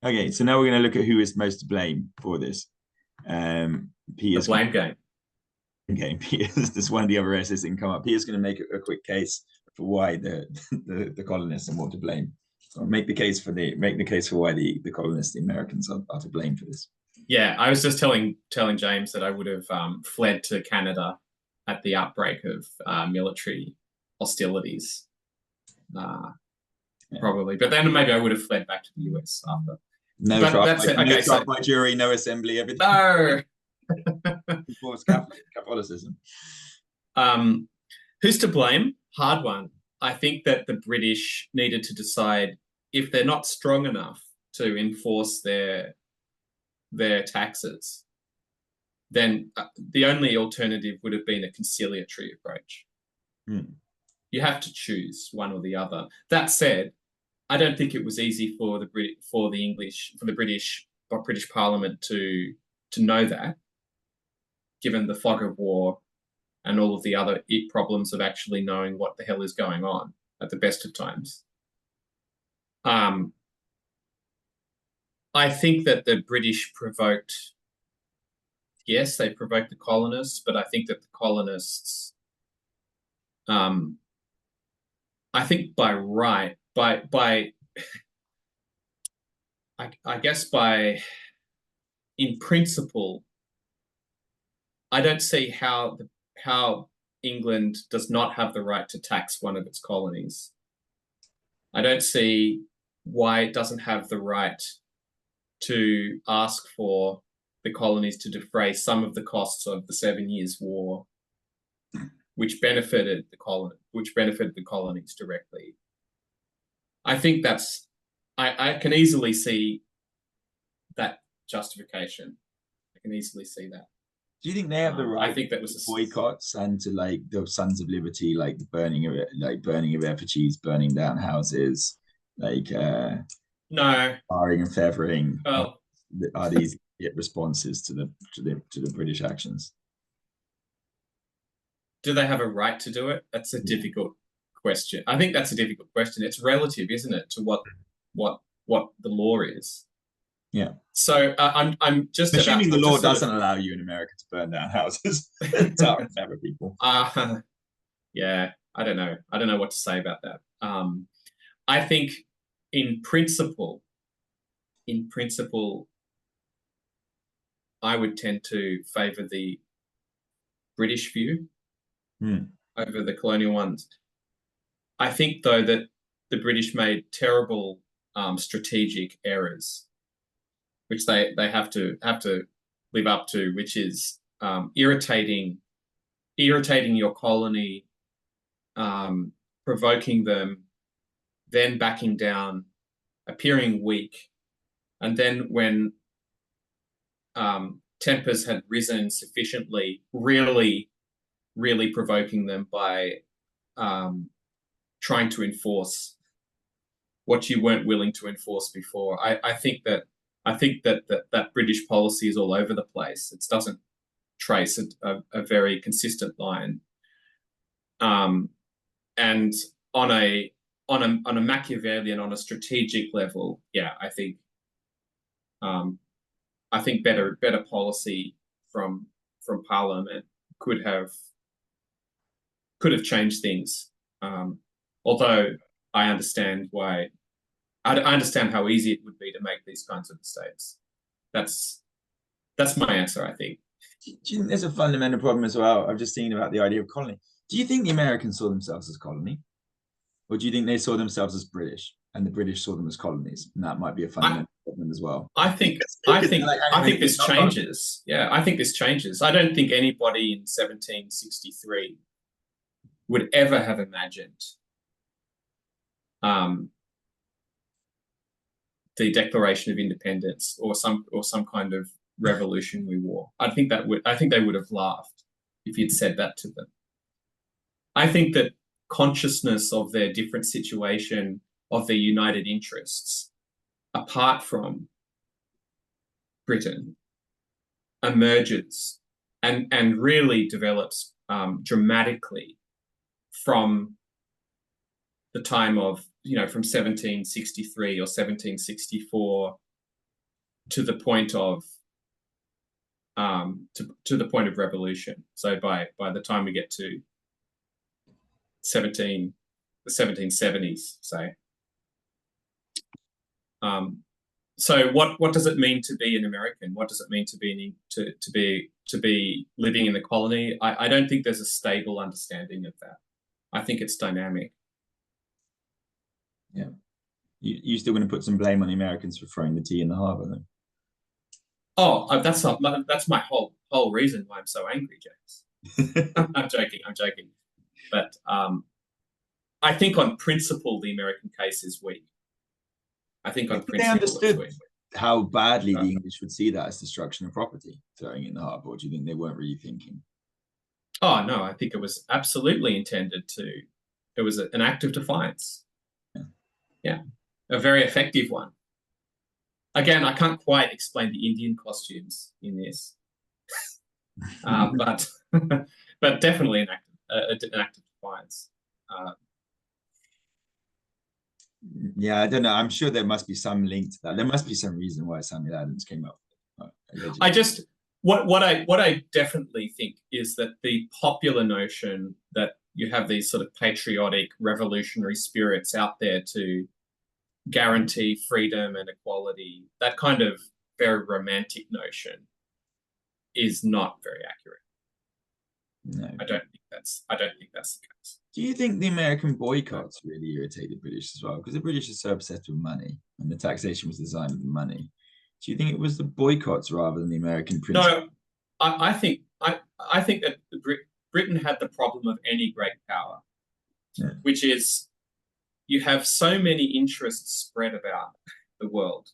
Okay, so now we're going to look at who is most to blame for this. The Peter's blame game. okay. Peter's this one of the other essays didn't come up. Peter's going to make a quick case for why the colonists are more to blame. So make the case for why the colonists, the Americans, are to blame for this. Yeah, I was just telling James that I would have fled to Canada at the outbreak of military hostilities, probably. But then maybe I would have fled back to the US after. No But trial, that's it. no Okay, trial so by jury, no assembly, everything. no. Catholicism. Who's to blame? Hard one. I think that the British needed to decide if they're not strong enough to enforce their taxes, then the only alternative would have been a conciliatory approach. You have to choose one or the other. That said, I don't think it was easy for the British Parliament to know that, given the fog of war and all of the other problems of actually knowing what the hell is going on at the best of times. I think that the British provoked, yes, they provoked the colonists, but I think that the colonists, I think I guess in principle, I don't see how England does not have the right to tax one of its colonies. I don't see why it doesn't have the right to ask for the colonies to defray some of the costs of the 7 Years' War, which benefited the colonies directly. I think I can easily see that justification. I can easily see that. Do you think they have the right? I think that was boycotts and to like the Sons of Liberty, like the burning of effigies, burning down houses, like no, firing and feathering. Well, are these responses to the British actions? Do they have a right to do it? That's a difficult question. I think that's a difficult question. It's relative, isn't it, to what the law is? Yeah. So I'm just assuming the law doesn't allow you in America to burn down houses, tar and people. Yeah, I don't know. I don't know what to say about that. I think in principle, I would tend to favour the British view over the colonial ones. I think, though, that the British made terrible strategic errors, which they have to live up to, which is irritating your colony, provoking them, then backing down, appearing weak, and then when tempers had risen sufficiently, really provoking them by trying to enforce what you weren't willing to enforce before. I think that British policy is all over the place. It doesn't trace a very consistent line. And on a Machiavellian, on a strategic level, yeah, I think better policy from Parliament could have changed things. Although I understand why. I understand how easy it would be to make these kinds of mistakes. That's my answer, I think. Do you think there's a fundamental problem as well? I've just seen about the idea of colony. Do you think the Americans saw themselves as colony? Or do you think they saw themselves as British and the British saw them as colonies? And that might be a fundamental problem as well. I think this changes. Yeah, I think this changes. I don't think anybody in 1763 would ever have imagined the Declaration of Independence or some kind of revolutionary war. I think they would have laughed if you'd said that to them. I think that consciousness of their different situation, of their united interests, apart from Britain, emerges and really develops dramatically from the time of, from 1763 or 1764 to the point of to the point of revolution. So by the time we get to the 1770s, say. So what does it mean to be an American? What does it mean to be living in the colony? I don't think there's a stable understanding of that. I think it's dynamic. Yeah. You still going to put some blame on the Americans for throwing the tea in the harbor, then? Oh, that's my whole reason why I'm so angry, James. I'm joking. But I think on principle, the American case is weak. I think on principle, they understood it's weak. How badly the English would see that as destruction of property, throwing it in the harbor. Or do you think they weren't really thinking? Oh no, I think it was absolutely intended to. It was an act of defiance. Yeah, a very effective one. Again, I can't quite explain the Indian costumes in this, but but definitely an act of defiance. Yeah, I don't know. I'm sure there must be some link to that. There must be some reason why Samuel Adams came up with it. I just what I definitely think is that the popular notion that you have these sort of patriotic revolutionary spirits out there to guarantee freedom and equality, that kind of very romantic notion is not very accurate. No. I don't think that's the case. Do you think the American boycotts really irritated the British as well? Because the British are so obsessed with money, and the taxation was designed with the money. Do you think it was the boycotts rather than the American principle? No, I think that Britain had the problem of any great power, which is you have so many interests spread about the world.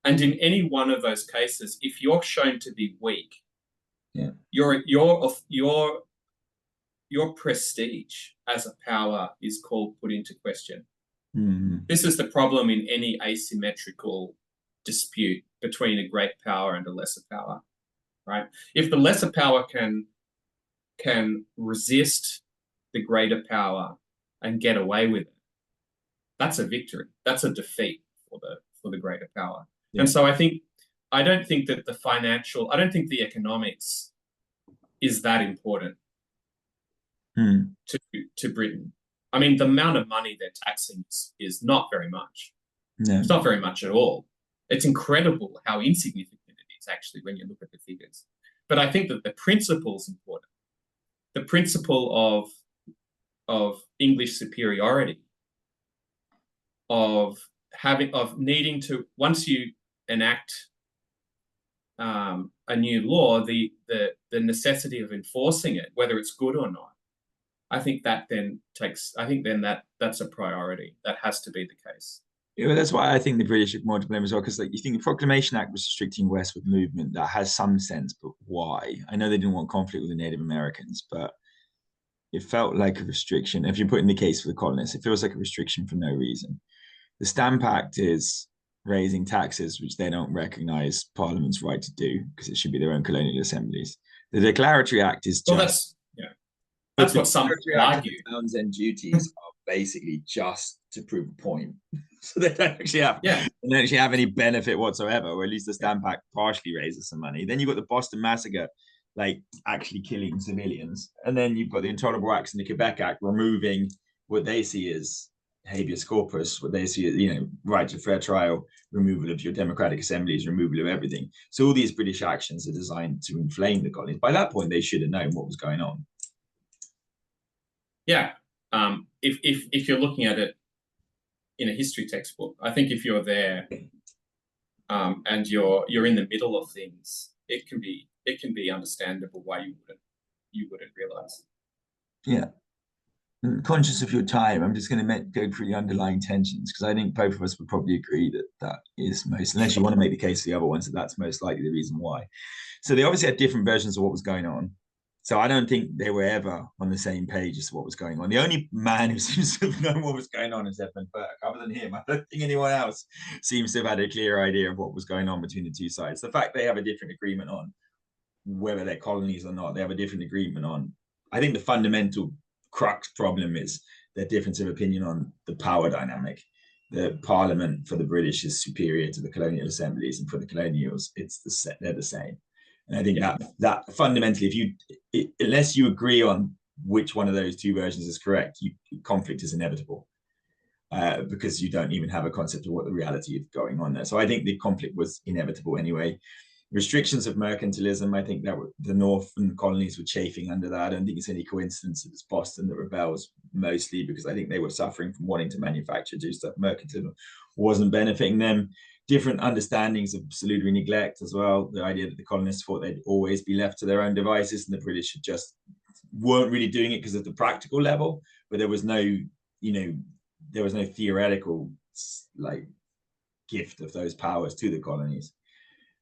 And in any one of those cases, if you're shown to be weak, your prestige as a power is put into question. This is the problem in any asymmetrical dispute between a great power and a lesser power, right? If the lesser power can resist the greater power and get away with it, that's a victory. That's a defeat for the greater power. And so I don't think that I don't think the economics is that important to Britain. I mean, the amount of money they're taxing is not very much. No. It's not very much at all. It's incredible how insignificant it is, actually, when you look at the figures. But I think that the principle is important. The principle of English superiority, of needing to, once you enact a new law, the necessity of enforcing it, whether it's good or not, I think that's a priority. That has to be the case. Yeah, that's why I think the British are more to blame as well, because you think the Proclamation Act was restricting westward movement. That has some sense, but why? I know they didn't want conflict with the Native Americans, but it felt like a restriction. If you put in the case for the colonists, it feels like a restriction for no reason. The Stamp Act is raising taxes, which they don't recognize Parliament's right to do, because it should be their own colonial assemblies. The Declaratory Act is just... That's what some argue. Townsend duties are basically just to prove a point. So they don't actually have any benefit whatsoever, or at least the Stamp Act partially raises some money. Then you've got the Boston Massacre, like actually killing civilians. And then you've got the Intolerable Acts and the Quebec Act removing what they see as habeas corpus, what they see as, right to fair trial, removal of your democratic assemblies, removal of everything. So all these British actions are designed to inflame the colonies. By that point, they should have known what was going on. Yeah. If you're looking at it in a history textbook, I think if you're there and you're in the middle of things, it can be understandable why you wouldn't realize. Yeah. Conscious of your time, I'm just going to go through the underlying tensions, because I think both of us would probably agree that is most, unless you want to make the case for the other ones, that's most likely the reason why. So they obviously had different versions of what was going on. So I don't think they were ever on the same page as what was going on. The only man who seems to have known what was going on is Edmund Burke. Other than him, I don't think anyone else seems to have had a clear idea of what was going on between the two sides. The fact they have a different agreement on whether they're colonies or not, they have a different agreement on. I think the fundamental crux problem is their difference of opinion on the power dynamic. the parliament for the British is superior to the colonial assemblies, and for the colonials, they're the same. And I think that fundamentally, unless you agree on which one of those two versions is correct, conflict is inevitable. Because you don't even have a concept of what the reality is going on there. So I think the conflict was inevitable anyway. Restrictions of mercantilism, I think that the northern colonies were chafing under that. I don't think it's any coincidence that it's Boston that rebels mostly, because I think they were suffering from wanting to manufacture, do stuff. Mercantilism wasn't benefiting them. Different understandings of salutary neglect as well. The idea that the colonists thought they'd always be left to their own devices, and the British just weren't really doing it because of the practical level, but there was no, there was no theoretical gift of those powers to the colonies.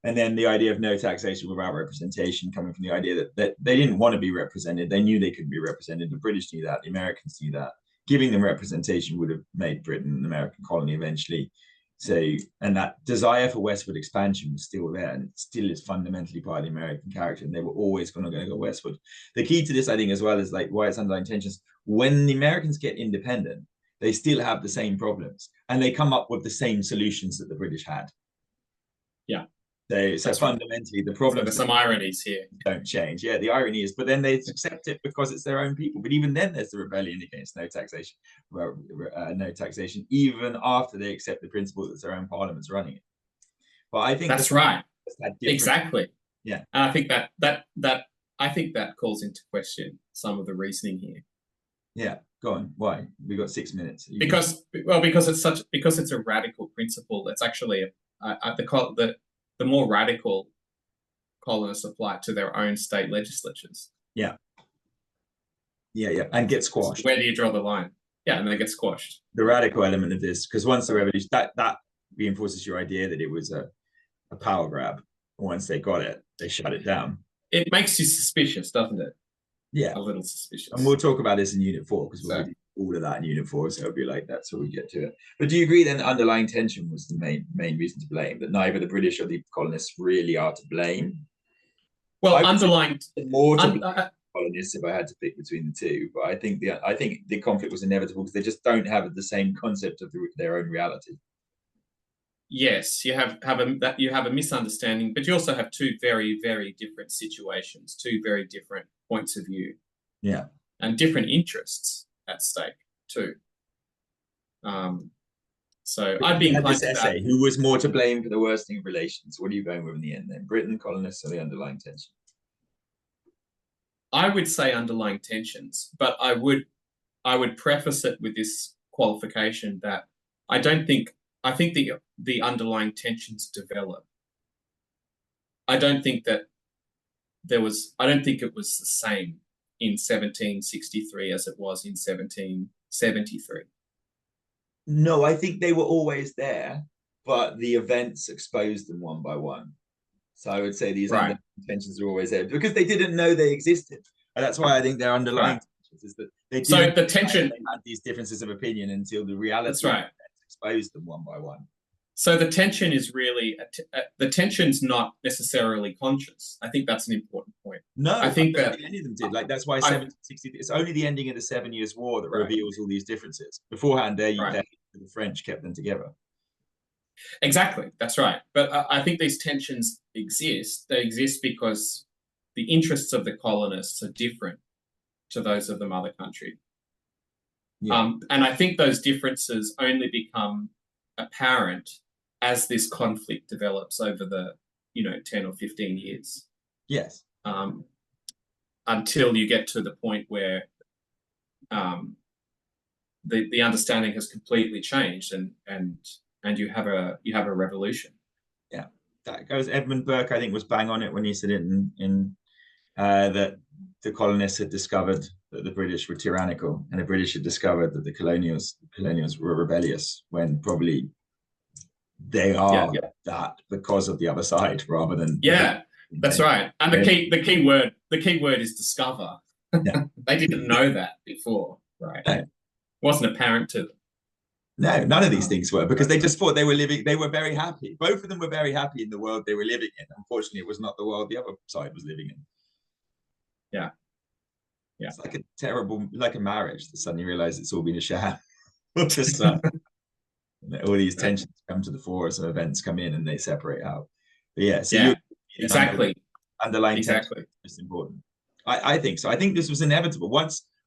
And then the idea of no taxation without representation, coming from the idea that they didn't want to be represented. They knew they couldn't be represented. The British knew that. The Americans knew that. Giving them representation would have made Britain an American colony eventually. So, and that desire for westward expansion was still there, and it still is fundamentally part of the American character, and they were always going to go westward. The key to this, I think, as well, is why it's underlying tensions. When the Americans get independent, they still have the same problems, and they come up with the same solutions that the British had. Yeah. So fundamentally, the problem. So there's some ironies here. Don't change. Yeah, the irony is, but then they accept it because it's their own people. But even then, there's the rebellion against no taxation, even after they accept the principle that their own parliament's running it. But I think that's right. Exactly. Yeah, and I think that calls into question some of the reasoning here. Yeah, go on. Why? We got 6 minutes. Because it's a radical principle. That's actually the more radical colonists apply it to their own state legislatures. Yeah, and get squashed. Where do you draw the line? Yeah, and they get squashed. The radical element of this, because once the revolution, that reinforces your idea that it was a power grab. Once they got it, they shut it down. It makes you suspicious, doesn't it? Yeah, a little suspicious. And we'll talk about this in Unit 4, because we'll do all of that in Unit 4, so it'll be like that, so we get to it. But do you agree then the underlying tension was the main reason to blame, that neither the British or the colonists really are to blame? Well, underlying more to blame colonists if I had to pick between the two, but I think the conflict was inevitable because they just don't have the same concept of their own reality. Yes, you have a misunderstanding, but you also have two very, very different situations, two very different points of view. Yeah. And different interests at stake too. So I'd be inclined to that. Who was more to blame for the worsening of relations? What are you going with in the end then? Britain, colonists, or the underlying tension? I would say underlying tensions, but I would preface it with this qualification that I think the underlying tensions develop. I don't think it was the same in 1763 as it was in 1773. No, I think they were always there, but the events exposed them one by one. So I would say these tensions are always there because they didn't know they existed. And that's why I think they're underlying tensions, is that they didn't had these differences of opinion until the reality exposed them one by one. So the tension is really the tension's not necessarily conscious. I think that's an important point. No, I think that any of them did. Like that's why 1760. It's only the ending of the 7 Years' War that reveals all these differences. Beforehand, the French kept them together. Exactly, that's right. But I think these tensions exist. They exist because the interests of the colonists are different to those of the mother country. Yeah. And I think those differences only become apparent as this conflict develops over the 10 or 15 years. Yes. Until you get to the point where the understanding has completely changed and you have a revolution. Yeah, that goes. Edmund Burke, I think, was bang on it when he said it in that the colonists had discovered that the British were tyrannical, and the British had discovered that the colonials were rebellious, when probably they are that because of the other side rather than that's right. And the key word is discover. Yeah. They didn't know that before, right? No. It wasn't apparent to them. No, none of these things were, because they just thought they were very happy. Both of them were very happy in the world they were living in. Unfortunately, it was not the world the other side was living in. Yeah. Yeah. It's like a marriage that suddenly realize it's all been a sham. Just all these tensions come to the fore, some events come in and they separate out. But yeah, so Yeah, exactly. underlying tension Exactly. is important. I think so. I think this was inevitable.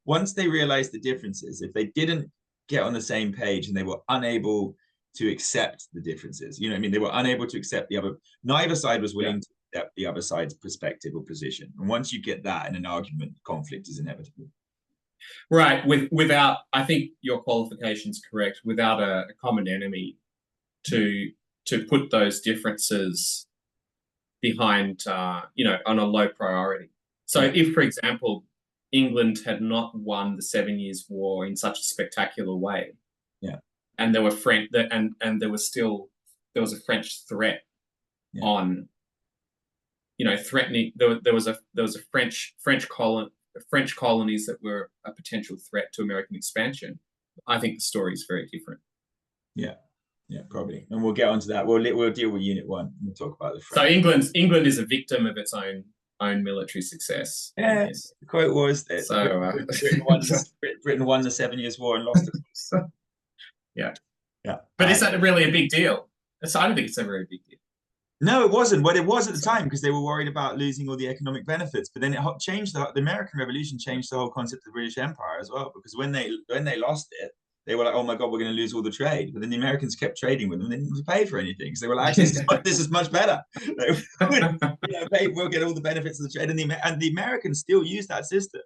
Once they realized the differences, if they didn't get on the same page and they were unable to accept the differences, you know what I mean? They were unable to accept the other, neither side was willing to accept the other side's perspective or position. And once you get that in an argument, conflict is inevitable. Right. Without, I think your qualification's correct, without a common enemy to put those differences behind, on a low priority. So if, for example, England had not won the 7 Years' War in such a spectacular way, and there were there was a French threat on, threatening. There was a French colonies that were a potential threat to American expansion. I think the story is very different. Yeah, probably, and we'll get onto that. We'll deal with Unit 1. We'll talk about the French. So England is a victim of its own military success. Yeah, the quote was that Britain won the 7 Years' War and lost it. Yeah. Yeah. But is that really a big deal? So I don't think it's a very big deal. No, it wasn't. But it was at the time because they were worried about losing all the economic benefits. But then it changed the American Revolution changed the whole concept of the British Empire as well. Because when they lost it, they were like, "Oh my God, we're going to lose all the trade." But then the Americans kept trading with them; they didn't pay for anything. So they were like, "Actually, this is much better. We'll get all the benefits of the trade." And the Americans still use that system.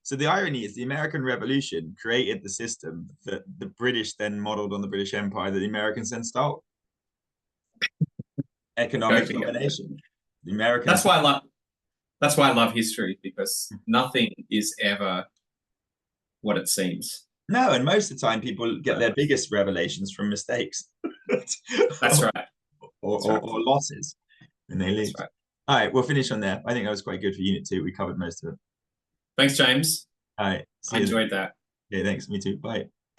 So the irony is, the American Revolution created the system that the British then modeled on the British Empire that the Americans then stole. Economic domination. The Americans. That's why I love history, because nothing is ever what it seems. No, and most of the time people get their biggest revelations from mistakes. That's right. Or losses when they lose. Right. All right, we'll finish on there. I think that was quite good for Unit 2. We covered most of it. Thanks, James. All right. I enjoyed that. Yeah, thanks. Me too. Bye.